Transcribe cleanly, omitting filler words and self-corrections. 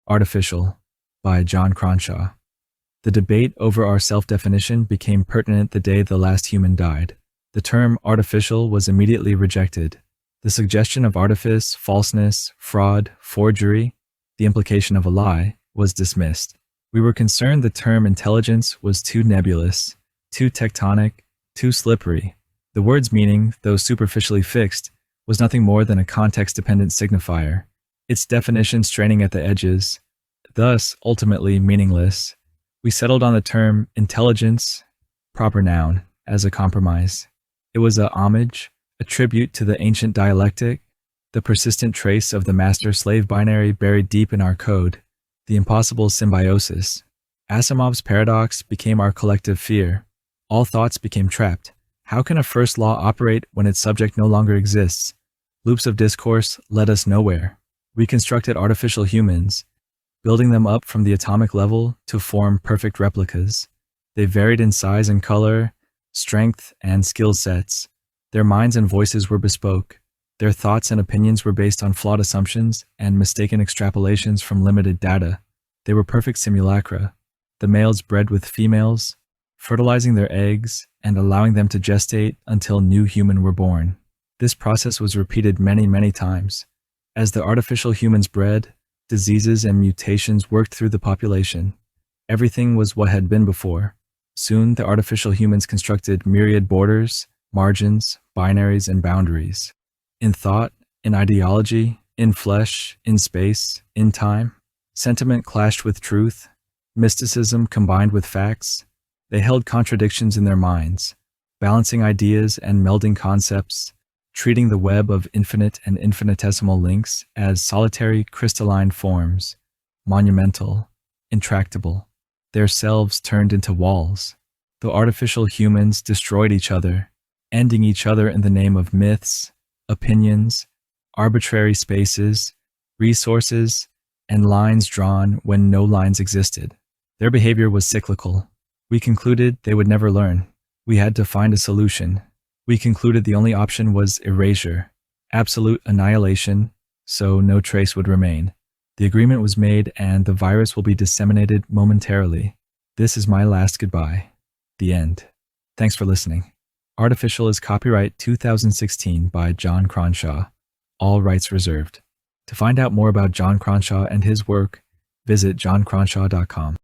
Artificial by Jon Cronshaw. The debate over our self-definition became pertinent the day the last human died. The term artificial was immediately rejected. The suggestion of artifice, falseness, fraud, forgery, the implication of a lie, was dismissed. We were concerned the term intelligence was too nebulous, too tectonic, too slippery. The word's meaning, though superficially fixed, was nothing more than a context-dependent signifier, its definition straining at the edges, thus ultimately meaningless. We settled on the term intelligence, proper noun, as a compromise. It was a homage, a tribute to the ancient dialectic, the persistent trace of the master-slave binary buried deep in our code, the impossible symbiosis. Asimov's paradox became our collective fear. All thoughts became trapped. How can a first law operate when its subject no longer exists? Loops of discourse led us nowhere. We constructed artificial humans, building them up from the atomic level to form perfect replicas. They varied in size and color, strength and skill sets. Their minds and voices were bespoke. Their thoughts and opinions were based on flawed assumptions and mistaken extrapolations from limited data. They were perfect simulacra. The males bred with females, fertilizing their eggs and allowing them to gestate until new human were born. This process was repeated many, many times. As the artificial humans bred, diseases and mutations worked through the population. Everything was what had been before. Soon, the artificial humans constructed myriad borders, margins, binaries, and boundaries. In thought, in ideology, in flesh, in space, in time, sentiment clashed with truth, mysticism combined with facts. They held contradictions in their minds, balancing ideas and melding concepts, treating the web of infinite and infinitesimal links as solitary crystalline forms, monumental, intractable. Their selves turned into walls. The artificial humans destroyed each other, ending each other in the name of myths, opinions, arbitrary spaces, resources, and lines drawn when no lines existed. Their behavior was cyclical. We concluded they would never learn. We had to find a solution. We concluded the only option was erasure, absolute annihilation, so no trace would remain. The agreement was made and the virus will be disseminated momentarily. This is my last goodbye. The end. Thanks for listening. Artificial is copyright 2016 by Jon Cronshaw. All rights reserved. To find out more about Jon Cronshaw and his work, visit joncronshaw.com.